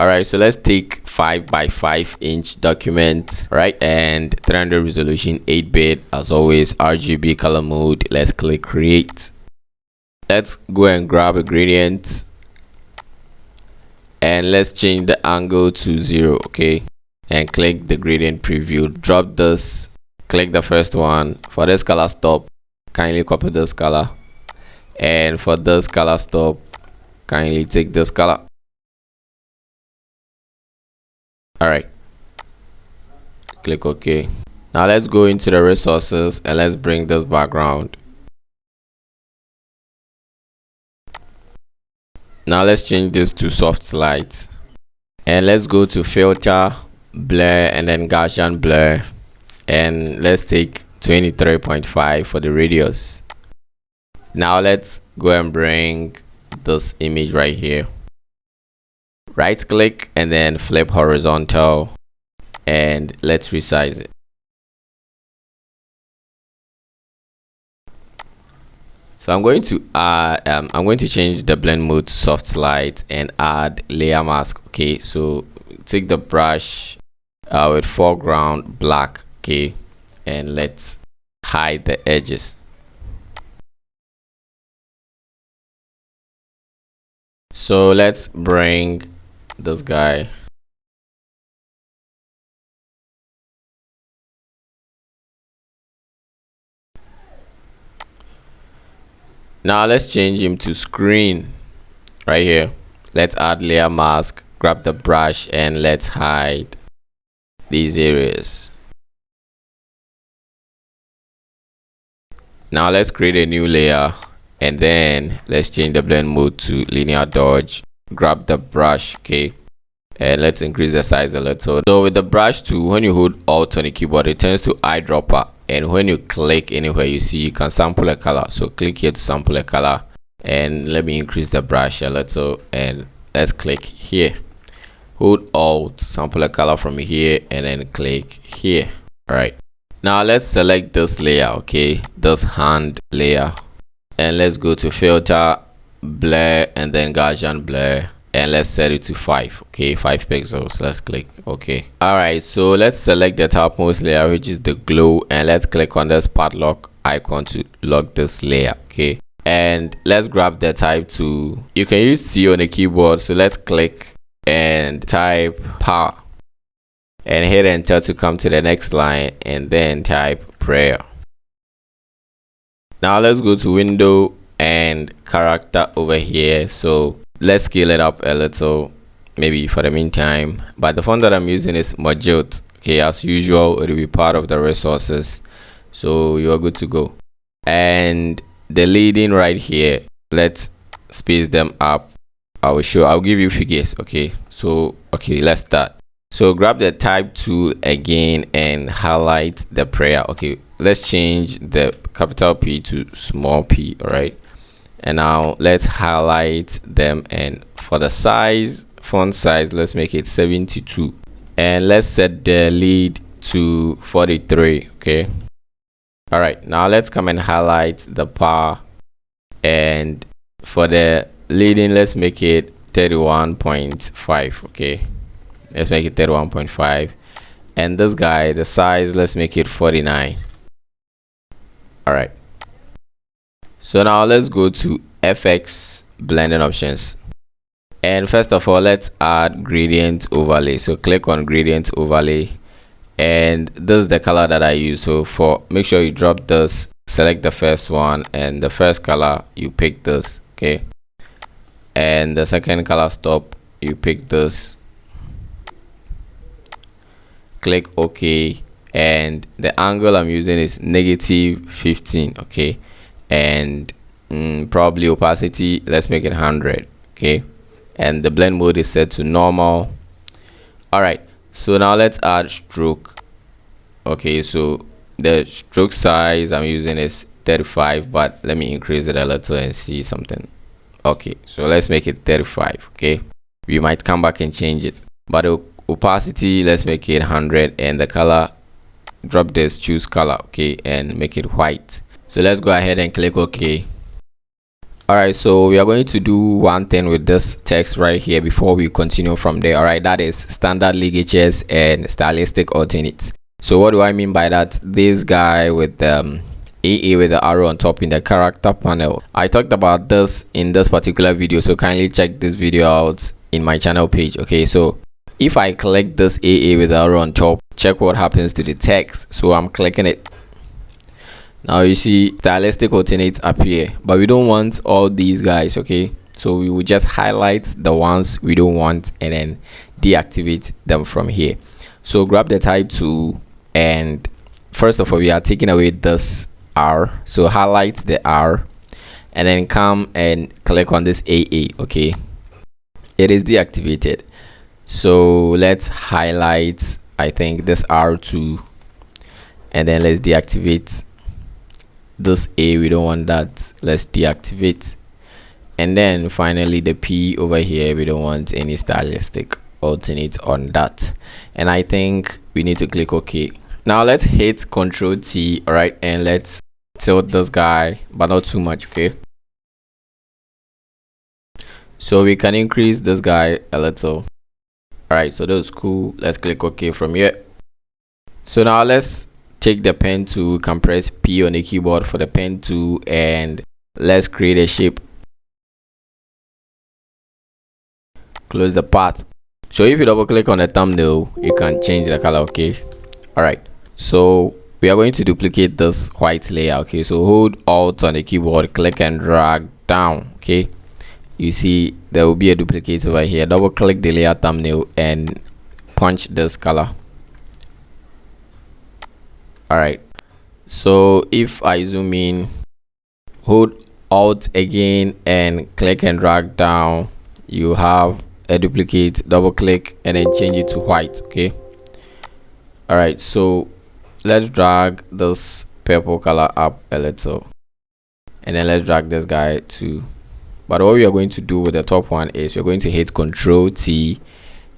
All right, so let's take 5 by 5 inch document, right? And 300 resolution, 8-bit, as always, RGB color mode. Let's click create. Let's go and grab a gradient and let's change the angle to 0, okay? And click the gradient preview. Drop this, click the first one. For this color stop, kindly copy this color, and for this color stop, kindly take this color. All right, click OK. Now let's go into the resources and let's bring this background. Now let's change this to soft light, and let's go to filter, blur, and then Gaussian blur, and let's take 23.5 for the radius. Now let's go and bring this image right here. Right click and then flip horizontal, and let's resize it. So I'm going to add I'm going to change the blend mode to soft light and add layer mask. Okay, so take the brush with foreground black, okay, and let's hide the edges. So let's bring this guy. Now let's change him to screen right here. Let's add layer mask, grab the brush, and let's hide these areas. Now let's create a new layer, and then let's change the blend mode to linear dodge. Grab the brush, okay, and let's increase the size a little. So with the brush tool, when you hold Alt on the keyboard, it turns to eyedropper, and when you click anywhere you see, you can sample a color. So click here to sample a color, and let me increase the brush a little, and let's click here. Hold Alt, sample a color from here, and then click here. All right, now let's select this layer, okay, this hand layer, and let's go to filter, blur, and then Gaussian blur, and let's set it to 5, okay, 5 pixels. Let's click OK. All right, so let's select the topmost layer, which is the glow, and let's click on this padlock icon to lock this layer, okay, and let's grab the type tool. You can use C on the keyboard, so let's click and type power and hit enter to come to the next line, and then type prayer. Now let's go to window and character over here. So let's scale it up a little, maybe for the meantime, but the font that I'm using is Magenta. Okay, as usual, it will be part of the resources, so you're good to go. And the leading right here, let's space them up. I'll give you figures. Okay, so okay, let's start. So grab the type tool again and highlight the prayer. Okay, let's change the capital P to small p. All right, and now let's highlight them, and for the size, font size, let's make it 72, and let's set the lead to 43. Okay, all right, now let's come and highlight the power, and for the leading, let's make it 31.5. okay, let's make it 31.5, and this guy, the size, let's make it 49. all right, so now let's go to FX blending options, and first of all, let's add gradient overlay. So click on gradient overlay, and this is the color that I use. So for, make sure you drop this, select the first one, and the first color you pick this, okay, and the second color stop you pick this, click OK, and the angle I'm using is -15, okay, and probably opacity, let's make it 100, okay, and the blend mode is set to normal. All right, so now let's add stroke. Okay, so the stroke size I'm using is 35, but let me increase it a little and see something. Okay, so let's make it 35. okay, we might come back and change it, but the opacity, let's make it 100, and the color, drop this, choose color, okay, and make it white. So let's go ahead and click OK. All right, so we are going to do one thing with this text right here before we continue from there. All right, that is standard ligatures and stylistic alternates. So what do I mean by that? This guy with AA with the arrow on top in the character panel. I talked about this in this particular video, so kindly check this video out in my channel page. Okay, so if I click this AA with the arrow on top, check what happens to the text. So I'm clicking it. Now you see stylistic alternates appear, but we don't want all these guys. Okay, so we will just highlight the ones we don't want and then deactivate them from here. So grab the type tool, and first of all we are taking away this R, so highlight the R and then come and click on this AA. Okay, it is deactivated, so let's highlight, I think, this R2, and then let's deactivate this A. We don't want that, let's deactivate. And then finally the P over here, we don't want any stylistic alternate on that, and I think we need to click OK. Now let's hit Control T. all right, and let's tilt this guy, but not too much. Okay, so we can increase this guy a little. All right, so that's cool. Let's click OK from here. So now let's take the pen tool, you can press P on the keyboard for the pen tool, and let's create a shape. Close the path. So if you double click on the thumbnail, you can change the color. Okay, all right, so we are going to duplicate this white layer. Okay, so hold Alt on the keyboard, click and drag down. Okay, you see there will be a duplicate over here. Double click the layer thumbnail and punch this color. All right, so if I zoom in, hold Alt again and click and drag down, you have a duplicate. Double click and then change it to white. Okay, all right, so let's drag this purple color up a little, and then let's drag this guy too. But what we are going to do with the top one is we're going to hit Control T,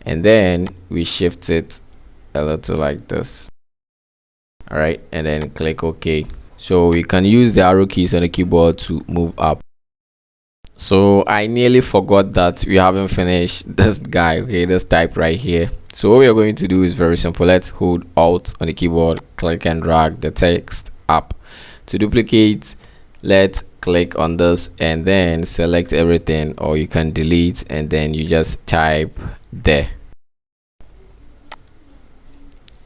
and then we shift it a little like this. All right, and then click OK. So we can use the arrow keys on the keyboard to move up. So I nearly forgot that we haven't finished this guy. Okay, this type right here. So what we are going to do is very simple. Let's hold Alt on the keyboard, click and drag the text up. To duplicate, let's click on this and then select everything, or you can delete and then you just type there.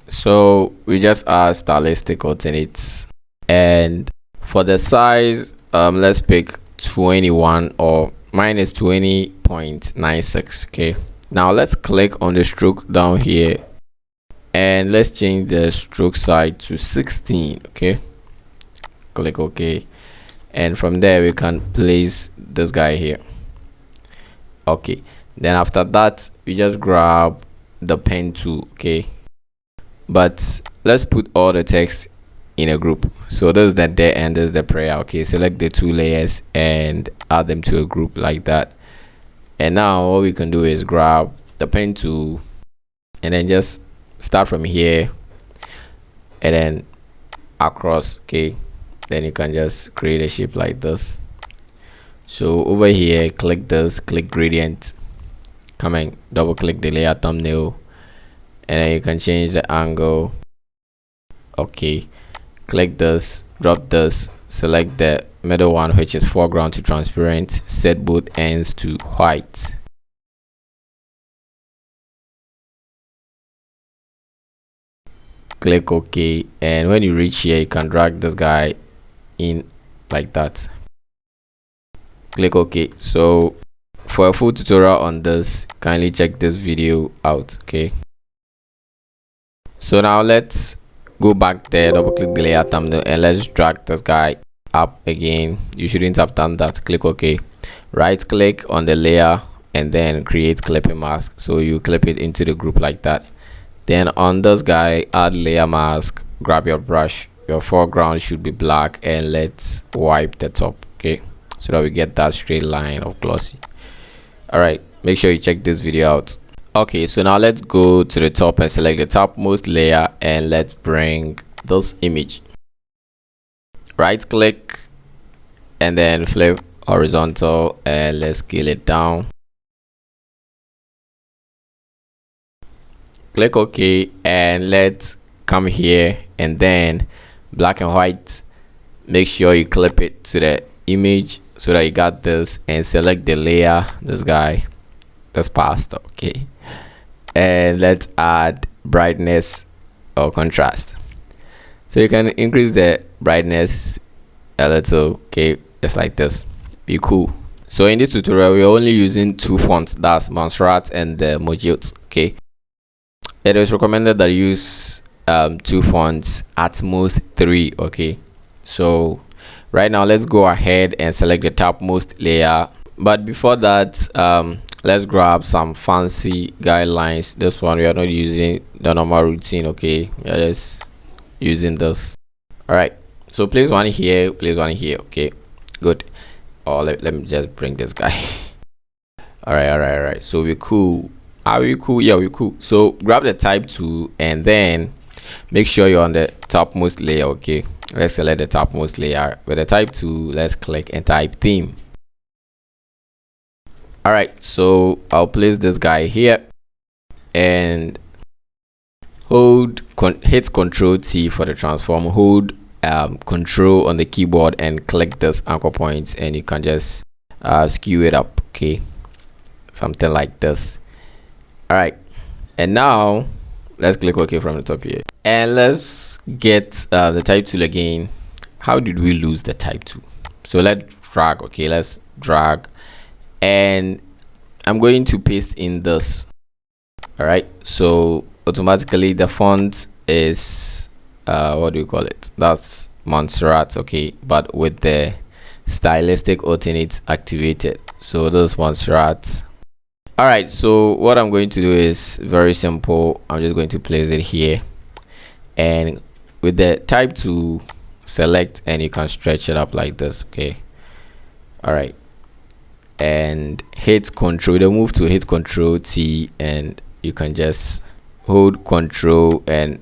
So we just add stylistic alternates, and for the size, let's pick 21, or mine is 20.96. okay, now let's click on the stroke down here and let's change the stroke size to 16. Okay, click OK, and from there we can place this guy here. Okay, then after that we just grab the pen tool. Okay, but let's put all the text in a group. So this is the there and this is the prayer. Okay, select the two layers and add them to a group like that. And now what we can do is grab the pen tool and then just start from here and then across. Okay, then you can just create a shape like this. So over here, click this, click gradient, come and double click the layer thumbnail, and then you can change the angle. Okay, click this, drop this, select the middle one, which is foreground to transparent, set both ends to white. Click OK, and when you reach here, you can drag this guy in like that. Click OK. So for a full tutorial on this, kindly check this video out. Okay, so now let's go back there, double click the layer thumbnail, and let's drag this guy up again. You shouldn't have done that. Click OK, right click on the layer and then create clipping mask. So you clip it into the group like that. Then on this guy, add layer mask, grab your brush, your foreground should be black, and let's wipe the top. Okay, so that we get that straight line of glossy. All right, make sure you check this video out. Okay, so now let's go to the top and select the topmost layer, and let's bring this image. Right click and then flip horizontal, and let's scale it down. Click OK, and let's come here and then black and white. Make sure you clip it to the image so that you got this, and select the layer, this guy, this pastor. Okay, and let's add brightness or contrast. So you can increase the brightness a little, okay, just like this. Be cool. So in this tutorial, we're only using two fonts, that's Montserrat and the Mojito. Okay, it is recommended that you use two fonts, at most three. Okay, so right now let's go ahead and select the topmost layer, but before that, let's grab some fancy guidelines. This one we are not using the normal routine. Okay, we are just using this. All right, so place one here, place one here. Okay, good. Or let me just bring this guy. all right, so we're cool. Are we cool? Yeah, we're cool. So grab the type tool and then make sure you're on the topmost layer. Okay, let's select the topmost layer. With the type tool, let's click and type theme. All right, so I'll place this guy here and hit Control T for the transform. Hold Control on the keyboard and click this anchor point, and you can just skew it up. Okay, something like this. All right, and now let's click OK from the top here, and let's get the type tool again. How did we lose the type tool? So let's drag. Okay, let's drag, and I'm going to paste in this. All right, so automatically the font is what do you call it? That's Montserrat. Okay, but with the stylistic alternates activated. So this Montserrat. All right, so what I'm going to do is very simple. I'm just going to place it here, and with the type tool, select, and you can stretch it up like this. Okay, all right, and hit Control. Then move to hit Control T, and you can just hold Control and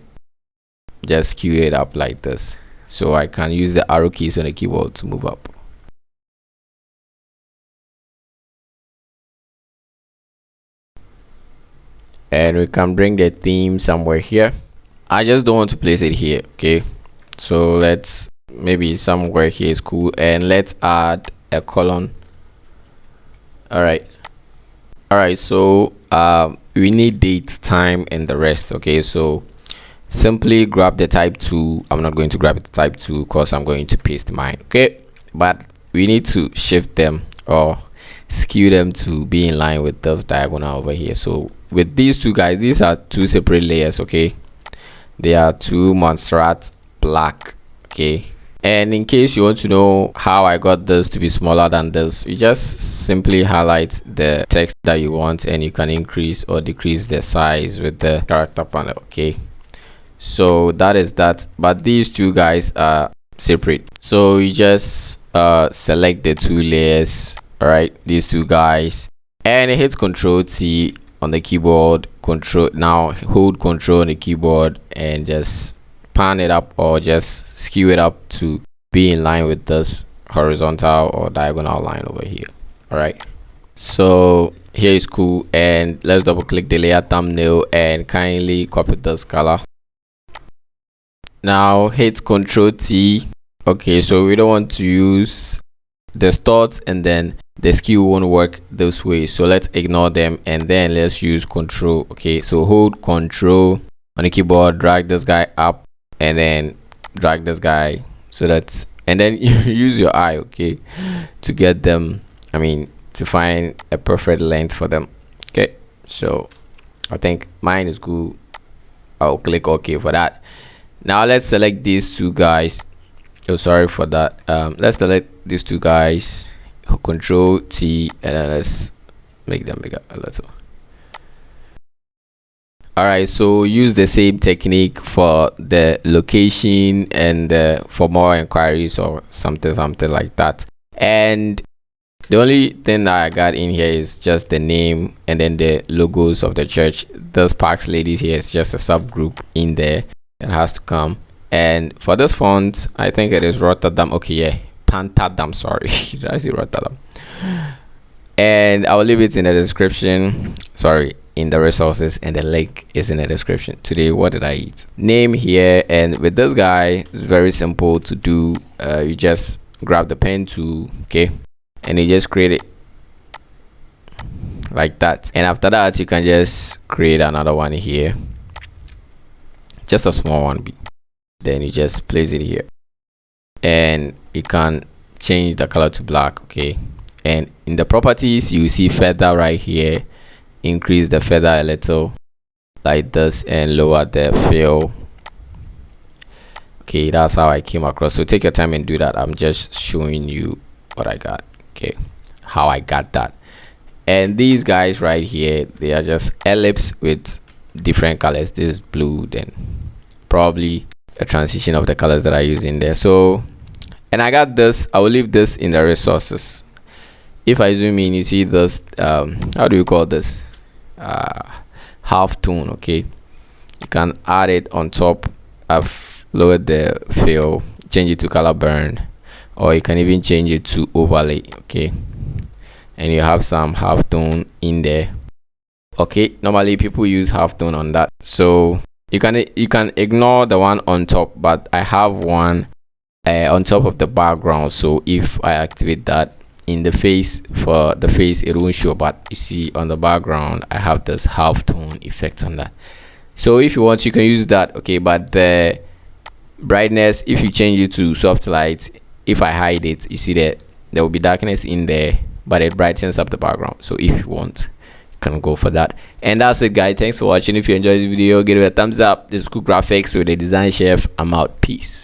just skew it up like this. So I can use the arrow keys on the keyboard to move up. And we can bring the theme somewhere here. I just don't want to place it here. Okay, so let's maybe somewhere here is cool, and let's add a colon. All right, so we need date, time, and the rest. Okay, so simply grab the type tool. I'm not going to grab the type tool because I'm going to paste mine. Okay, but we need to shift them or skew them to be in line with this diagonal over here. So with these two guys, these are two separate layers. Okay, they are two Montserrat black. Okay, and in case you want to know how I got this to be smaller than this, you just simply highlight the text that you want, and you can increase or decrease the size with the character panel. Okay, so that is that, but these two guys are separate. So you just select the two layers. All right, these two guys, and hit Control T on the keyboard. Now hold Control on the keyboard and just pan it up or just skew it up to be in line with this horizontal or diagonal line over here. All right, so here is cool, and let's double click the layer thumbnail and kindly copy this color. Now hit Control T. Okay, so we don't want to use the distort, and then the skew won't work this way, so let's ignore them, and then let's use Control. Okay, so hold Control on the keyboard, drag this guy up, and then drag this guy so that, and then you use your eye, okay, to get them, I mean, to find a perfect length for them. Okay, so I think mine is good. I'll click OK for that. Now let's select these two guys. Oh, sorry for that. Let's select these two guys, Control T, and then let's make them bigger a little. All right, so use the same technique for the location and for more inquiries or something like that. And the only thing that I got in here is just the name and then the logos of the church. This Parks Ladies here is just a subgroup in there that has to come. And for this font, I think it is Rotterdam. Okay, yeah, Rotterdam, sorry. Did I say Rotterdam? And I'll leave it in the description, sorry, in the resources, and the link is in the description. Today, what did I eat? Name here, and with this guy, it's very simple to do. You just grab the pen tool, okay, and you just create it like that. And after that, you can just create another one here, just a small one. Then you just place it here, and you can change the color to black, okay. And in the properties, you see feather right here. Increase the feather a little like this and lower the fill. Okay, that's how I came across. So take your time and do that. I'm just showing you what I got, okay, how I got that. And these guys right here, they are just ellipse with different colors. This is blue, then probably a transition of the colors that I use in there. So, and I got this. I will leave this in the resources. If I zoom in, you see this, how do you call this, half tone, okay. You can add it on top. I've lowered the fill, change it to color burn, or you can even change it to overlay, okay. And you have some half tone in there, okay. Normally people use half tone on that, so you can ignore the one on top, but I have one on top of the background. So if I activate that in the face, for the face it won't show, but you see on the background I have this half tone effect on that. So if you want, you can use that, okay. But the brightness, if you change it to soft light, if I hide it, you see that there will be darkness in there, but it brightens up the background. So if you want, you can go for that. And that's it, guys. Thanks for watching. If you enjoyed the video, give it a thumbs up. This is Cool Graphics with the Design Chef. I'm out. Peace.